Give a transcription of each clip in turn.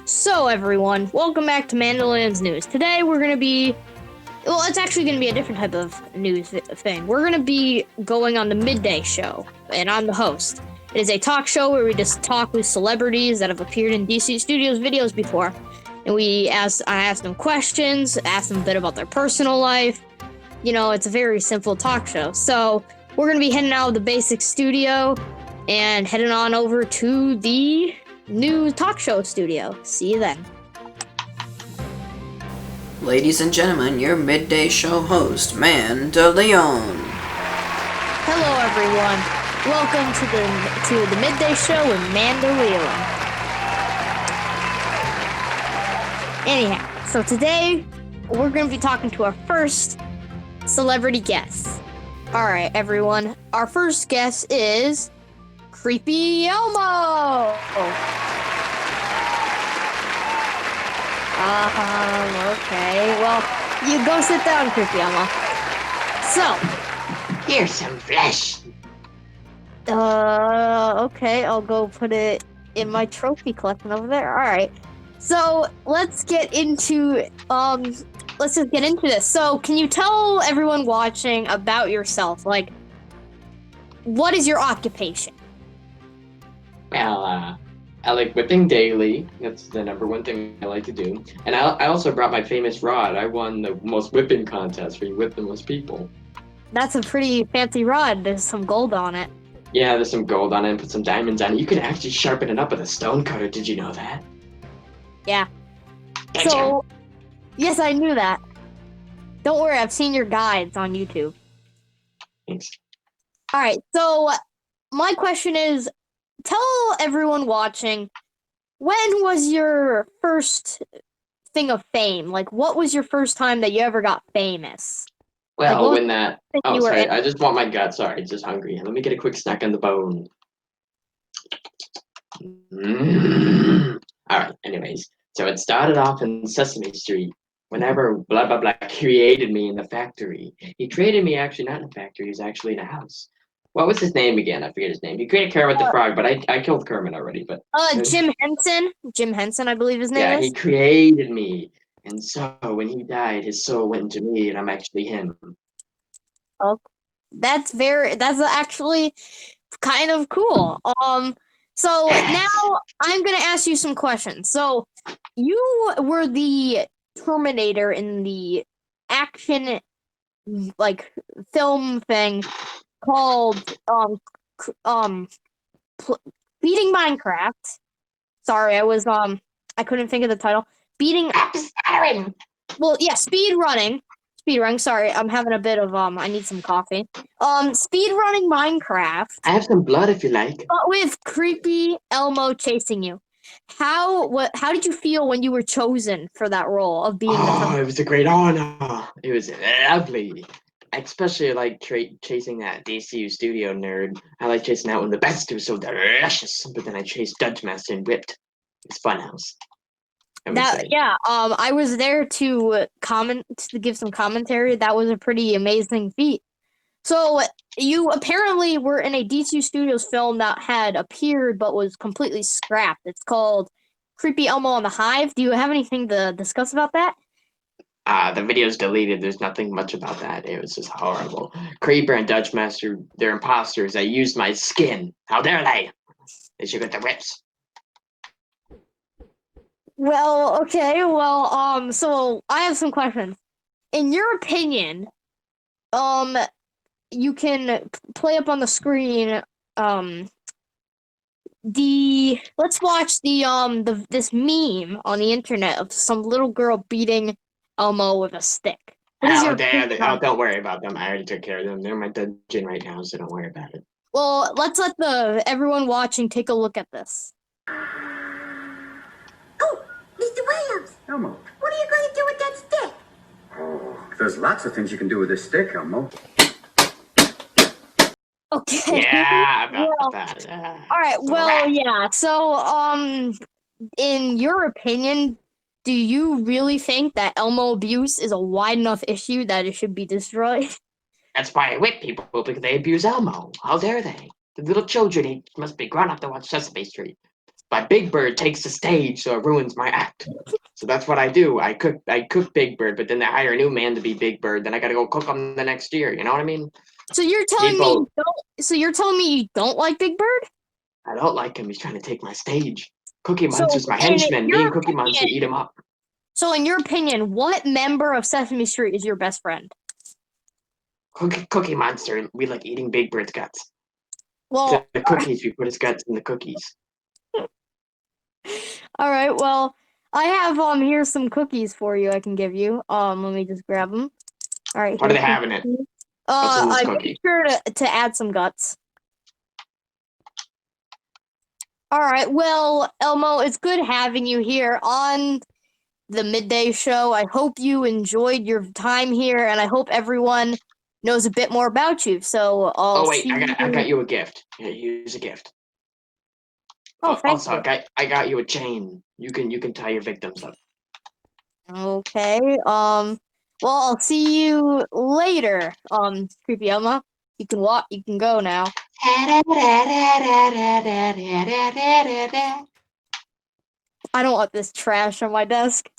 So everyone, welcome back to Mandaleoan's News. Today we're going to be, it's actually going to be a different type of news thing. We're going to be going on the midday show, and I'm the host. It is a talk show where we just talk with celebrities that have appeared in DC Studios videos before. And I ask them questions, ask them a bit about their personal life. You know, it's a very simple talk show. So we're going to be heading out of the basic studio and heading on over to the new talk show studio. See you then. Ladies and gentlemen, your midday show host, Mandaleoan. Hello, everyone. Welcome to the midday show with Mandaleoan. Anyhow, so today we're going to be talking to our first celebrity guest. All right, everyone. Our first guest is Creepy Elmo. Okay. Well, you go sit down, Creepy Elmo. So, here's some flesh. Okay. I'll go put it in my trophy collection over there. All right. So, let's just get into this. So, can you tell everyone watching about yourself? Like, what is your occupation? Well, I like whipping daily. That's the number one thing I like to do. And I also brought my famous rod. I won the most whipping contest where you whip the most people. That's a pretty fancy rod. There's some gold on it. Yeah, there's some gold on it and put some diamonds on it. You can actually sharpen it up with a stone cutter. Did you know that? Yeah. Did So, yes, I knew that. Don't worry, I've seen your guides on YouTube. Thanks. All right, so my question is, tell everyone watching, when was your first thing of fame? Like, what was your first time that you ever got famous? Well, like, when that... Oh, sorry, I just want my gut. Sorry, just hungry. Let me get a quick snack on the bone. All right, anyways. So it started off in Sesame Street. Whenever blah, blah, blah created me in the factory. He created me actually not in a factory. He was actually in a house. What was his name again? I forget his name. He created Kermit the Frog, but I killed Kermit already. But Jim Henson. Jim Henson, I believe his name is. Yeah, he created me. And so when he died, his soul went into me, and I'm actually him. Oh, that's actually kind of cool. So now I'm gonna ask you some questions. So you were the Terminator in the action film thing called beating Minecraft. Sorry, I couldn't think of the title. Speed running. Sorry, I'm having a bit of I need some coffee. Speed running Minecraft. I have some blood if you like. But with Creepy Elmo chasing you. How did you feel when you were chosen for that role of being it was a great honor. It was lovely. I especially like chasing that DCU studio nerd. I like chasing that one the best. It was so delicious. But then I chased Dutch Master and whipped. It's Funhouse. I was there to give some commentary. That was a pretty amazing feat. So you apparently were in a DC Studios film that had appeared but was completely scrapped. It's called Creepy Elmo on the Hive. Do you have anything to discuss about that? The video's deleted. There's nothing much about that. It was just horrible. Creeper and Dutch Master, they're imposters. I used my skin. How dare they? They should get the whips. Well, okay. Well, so I have some questions. In your opinion, you can play up on the screen, let's watch this meme on the internet of some little girl beating Elmo with a stick. Don't worry about them. I already took care of them. They're in my dungeon right now, so don't worry about it. Well, let's let everyone watching take a look at this. Oh, Mr. Williams! Elmo. What are you going to do with that stick? Oh, there's lots of things you can do with this stick, Elmo. Okay. Yeah, about that. All right. Well, yeah. So, in your opinion, do you really think that Elmo abuse is a wide enough issue that it should be destroyed? That's why I whip people, because they abuse Elmo. How dare they? The little children must be grown up to watch Sesame Street. But Big Bird takes the stage, so it ruins my act. So that's what I do. I cook Big Bird, but then they hire a new man to be Big Bird. Then I gotta go cook him the next year. You know what I mean? So you're telling me People, you don't. So you're telling me you don't like Big Bird? I don't like him. He's trying to take my stage. Cookie So Monster's my in henchman. Me your and Cookie Monster opinion, eat him up. so in your opinion, what member of Sesame Street is your best friend? Cookie Monster, we like eating Big Bird's guts. Well, The cookies, we put his guts in the cookies. all right. Well, I have here's some cookies for you. I can give you. Let me just grab them. All right. What do they here's some have in it? cookies. What's in this I cookie? made sure to add some guts. All right. Well, Elmo, it's good having you here on the midday show. I hope you enjoyed your time here, and I hope everyone knows a bit more about you. So I'll Oh wait, see I got you a gift. Here, here's a gift. Oh, thank Also, you. I got you a chain. You can tie your victims up. Okay. Well, I'll see you later. Creepy Elmo. You can walk. You can go now. I don't want this trash on my desk.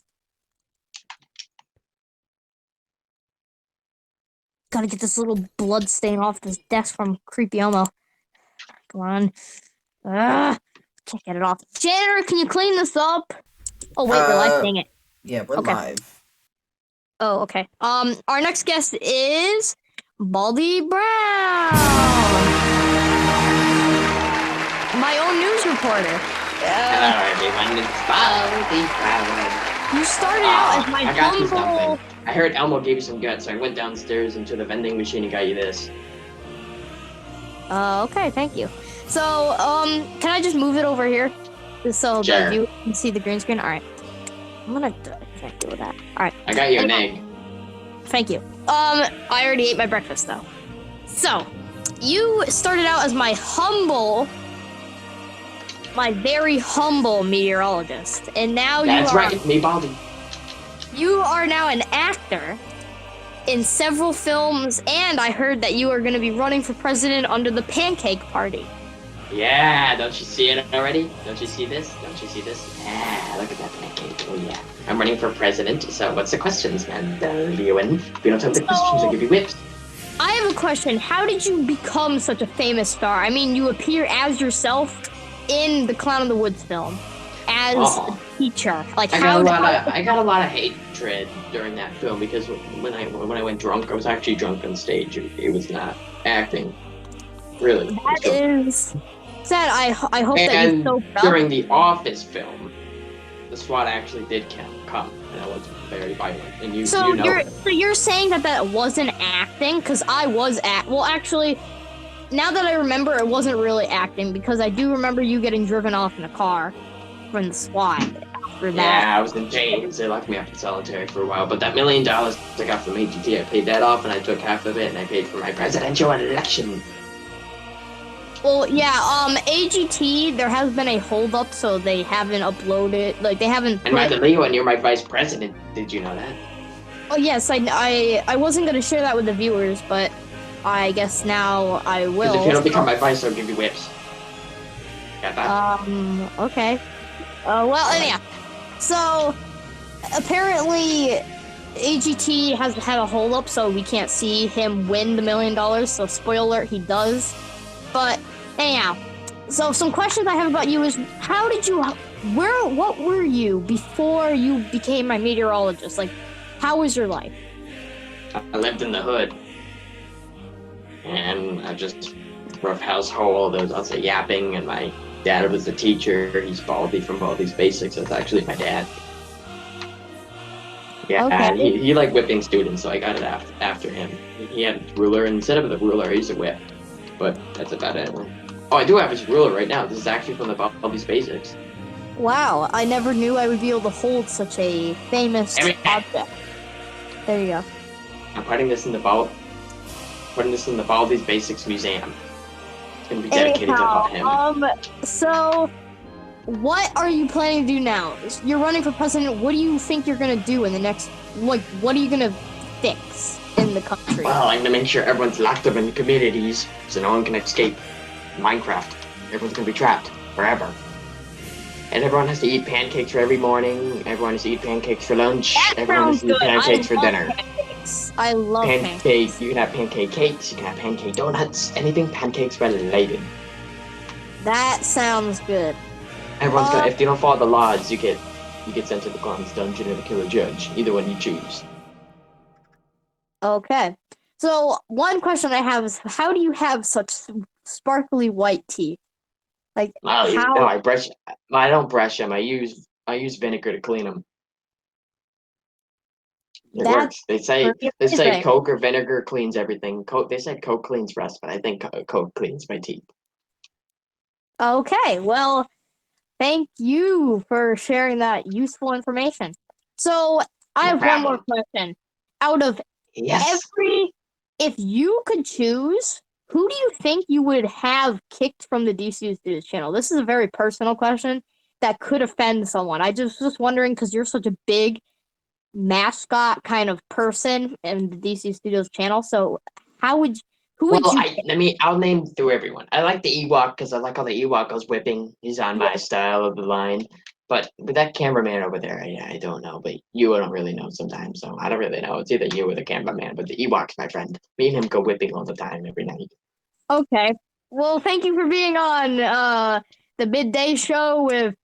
Gotta get this little blood stain off this desk from Creepy Elmo. Come on. Can't get it off. Janitor, can you clean this up? Oh wait, we're live. Dang it. Yeah, we're Okay. live. Oh, okay. Our next guest is Baldy Brown, my own news reporter. Hello everyone, it's Baldy Brown. You started out as my I got you humble. something. I heard Elmo gave you some guts, so I went downstairs into the vending machine and got you this. Okay, thank you. So, can I just move it over here, just so Sure. that you can see the green screen? All right. I can't do that. All right. I got you an egg. Thank you. I already ate my breakfast though. So, you started out as my very humble meteorologist, and now That's right, it's me, Baldy. You are now an actor in several films, and I heard that you are going to be running for president under the Pancake Party. Yeah, don't you see it already? Don't you see this? Don't you see this? Yeah, look at that pancake. Oh yeah. I'm running for president, so what's the questions, Mandaleoan? If you don't have the questions, I'll give you whips. I have a question. How did you become such a famous star? I mean, you appear as yourself in the Clown in the Woods film as a teacher. Like, I got a lot of hatred during that film because when I went drunk, I was actually drunk on stage. It was not acting. Really. That is sad. I hope that you soaked up. During the Office film, the SWAT actually did come, and I was very violent. And you know. So you're saying that wasn't acting? Because I was well, actually, now that I remember, it wasn't really acting because I do remember you getting driven off in a car from the SWAT after that. Yeah, I was in jail. They locked me up in solitary for a while. But that $1 million I got from AGT, I paid that off, and I took half of it, and I paid for my presidential election. Well, yeah, AGT, there has been a holdup, so they haven't uploaded, like, they haven't And Mandaleoan, you're my vice president. Did you know that? Oh, yes, I wasn't going to share that with the viewers, but I guess now I will. Because if you don't become my vice, I'll give you whips. Got that? Okay. Well, anyhow, so, apparently, AGT has had a holdup, so we can't see him win the $1 million, so spoiler alert, he does. But anyhow, so some questions I have about you is what were you before you became my meteorologist? Like, how was your life? I lived in the hood. And I just rough household. There was lots of yapping, and my dad was the teacher. He's Baldy from Baldy's Basics. That's actually my dad. Yeah, Okay. he liked whipping students, so I got it after him. He had a ruler, and instead of the ruler, he used a whip. But that's about it. Oh, I do have his ruler right now. This is actually from the Baldy's Basics. Wow, I never knew I would be able to hold such a famous object. There you go. I'm putting this in the Baldy's Basics Museum. It's gonna be dedicated to him. So, what are you planning to do now? You're running for president. What do you think you're gonna do in the next? Like, what are you gonna fix in the country? Well, I'm gonna make sure everyone's locked up in communities so no one can escape. Minecraft. Everyone's gonna be trapped forever. And everyone has to eat pancakes for every morning. Everyone has to eat pancakes for lunch. That Everyone has sounds to eat good. pancakes I for love dinner. pancakes. I love Pancake. pancakes. You can have pancake cakes. You can have pancake donuts. Anything pancakes related. That sounds good. Everyone's got. If you don't follow the laws, you get sent to the clown's dungeon or the killer judge. Either one you choose. Okay. So one question I have is, how do you have such sparkly white teeth? Like Oh, how? no, I brush. I don't brush them. I use vinegar to clean them. It That's works. They say pretty amazing. Coke or vinegar cleans everything. Coke. They said Coke cleans rust, but I think Coke cleans my teeth. Okay. Well, thank you for sharing that useful information. So I No have one more problem. question. Out of Yes. if you could choose, who do you think you would have kicked from the DC Studios channel? This is a very personal question that could offend someone. I just wondering because you're such a big mascot kind of person in the DC Studios channel. So who would Well, you? I'll name through everyone. I like the Ewok because I like how the Ewok goes whipping. He's on my style of the line. But with that cameraman over there, I don't know. But you don't really know sometimes, so I don't really know. It's either you or the cameraman. But the Ewok's my friend. Me and him go whipping all the time every night. Okay. Well, thank you for being on the midday show with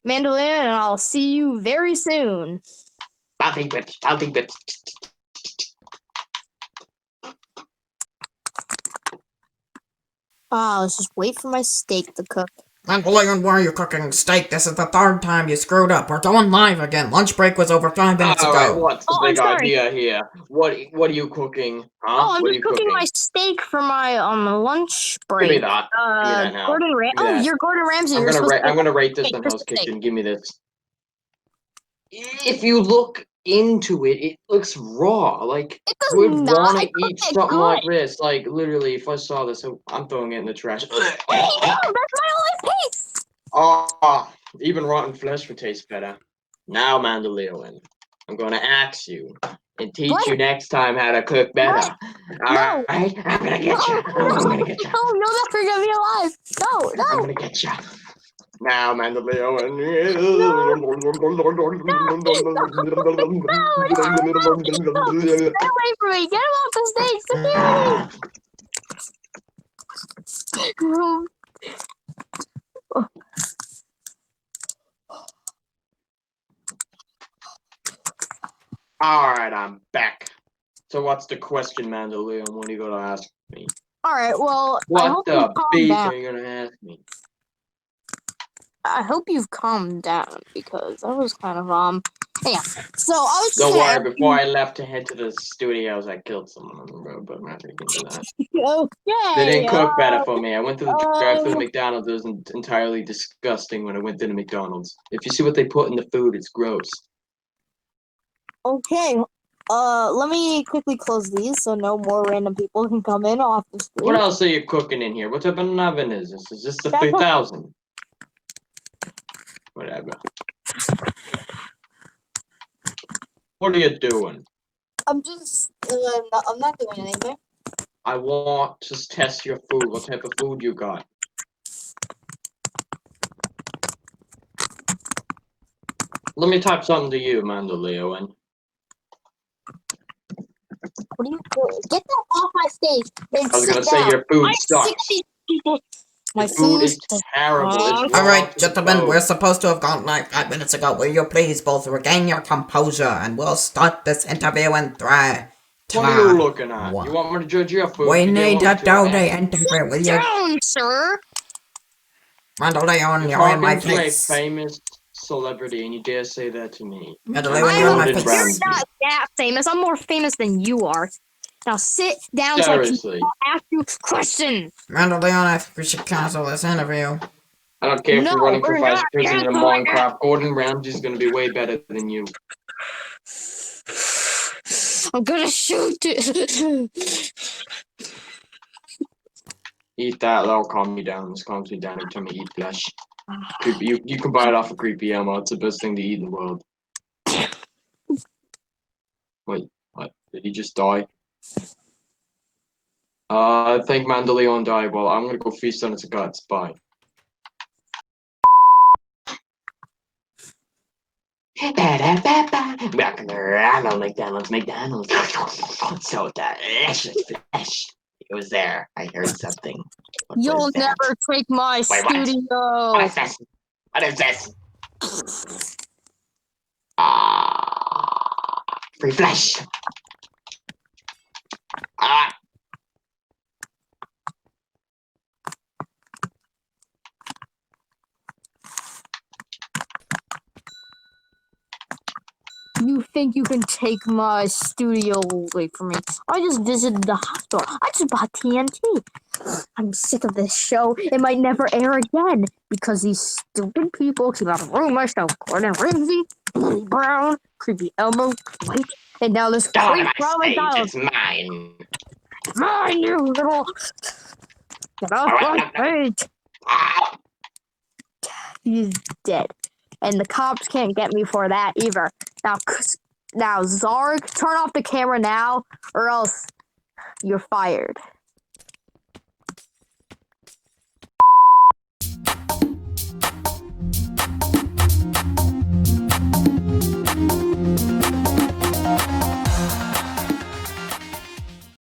Mandaleoan, and I'll see you very soon. Bounty whips, bounty whips. Let's just wait for my steak to cook. Mandaleoan, why are you cooking steak? This is the third time you screwed up. We're going live again. Lunch break was over 5 minutes All right, ago. what's the Oh, I'm big sorry. idea here? What are you cooking? Huh? Oh, I'm What are just you cooking cooking? my steak for my lunch Give me break. that. Give me that now. Gordon Ram. Give me Oh, that. you're Gordon Ramsay. I'm You're supposed to. I'm gonna rate this Okay, on here's Hell's the steak. Kitchen. Give me this. If you look into it, it looks raw. Like, It does who would not. want I to cooked eat it something good. like this? Like, literally, if I saw this, I'm throwing it in the trash. Hey, no, that's my only taste. Oh, even rotten flesh would taste better. Now, Mandaleoan, I'm gonna axe you and teach What? you next time how to cook better. All No. right? I'm gonna get No, you. I'm gonna get you. no, you'll never get me alive. No, I'm no. gonna get you. Now, Mandaleoan. Stay away from me. Get him off the stage. Security. All right, I'm back. So what's the question, Mandaleon? What are you gonna ask me? All right. Well, I What hope the you've calmed beef down. are you gonna ask me? I hope you've calmed down because that was kind of Yeah. So I was just Don't gonna worry, ask before I left to head to the studios, I killed someone on the road, but I'm not gonna get into that. you. Okay. They didn't cook better for me. I went to the drive-through uh, McDonald's. It was entirely disgusting when I went to the McDonald's. If you see what they put in the food, it's gross. okay. Let me quickly close these so no more random people can come in off the street. What else are you cooking in here? What type of an oven is this? Is this the That's 3000? Whatever. What are you doing? I'm just. I'm not doing anything. I want to test your food. What type of food you got? Let me type something to you, Mandaleoan. What are you doing? Get that off my stage and I was sit gonna down. say your food I sucks. 60 people. My Your food is food. terrible. It's All raw right, to the gentlemen, bone. we're supposed to have gone live 5 minutes ago. Will you please both regain your composure and we'll start this interview in 3, 2, What are you looking at? 1. You want me to judge your food? We You didn't need want to me to, do the eh? interview. Will you? Down, sir. Mandaleoan, You're you're in my talking to a face. famous celebrity, and you dare say that to me? Mandaleoan, you're in my Gordon face. You're Ramsay. not that famous. I'm more famous than you are. Now sit down Seriously. so I can ask you questions. Mandaleoan, I think we should cancel this interview. I don't care if No, you're running for we're vice not president of canceling it. Minecraft. Gordon Ramsay's gonna be way better than you. I'm gonna shoot it. Eat that, that'll calm me down. This calms me down every time I eat flesh. Creepy, you can buy it off of Creepy Ammo. It's the best thing to eat in the world. Wait, what? Did he just die? I think Mandaleon died. Well, I'm gonna go feast on its guts. Bye. McDonald's. So delicious flesh. It was there. I heard something. What You'll was that? never take my Wait, what? studio. What is this? What is this? Free flesh. Ah. You think you can take my studio away from me? I just visited the hospital. I just bought TNT. I'm sick of this show. It might never air again because these stupid people keep on ruining my show. Gordon Ramsay, Billy Brown, Creepy Elmo, White, and now this Get out crazy of my Ronald stage. McDonald. It's mine. Mine, you little. Get off my stage. Ah. He's dead. And the cops can't get me for that either. Now, Zarg, turn off the camera now, or else you're fired.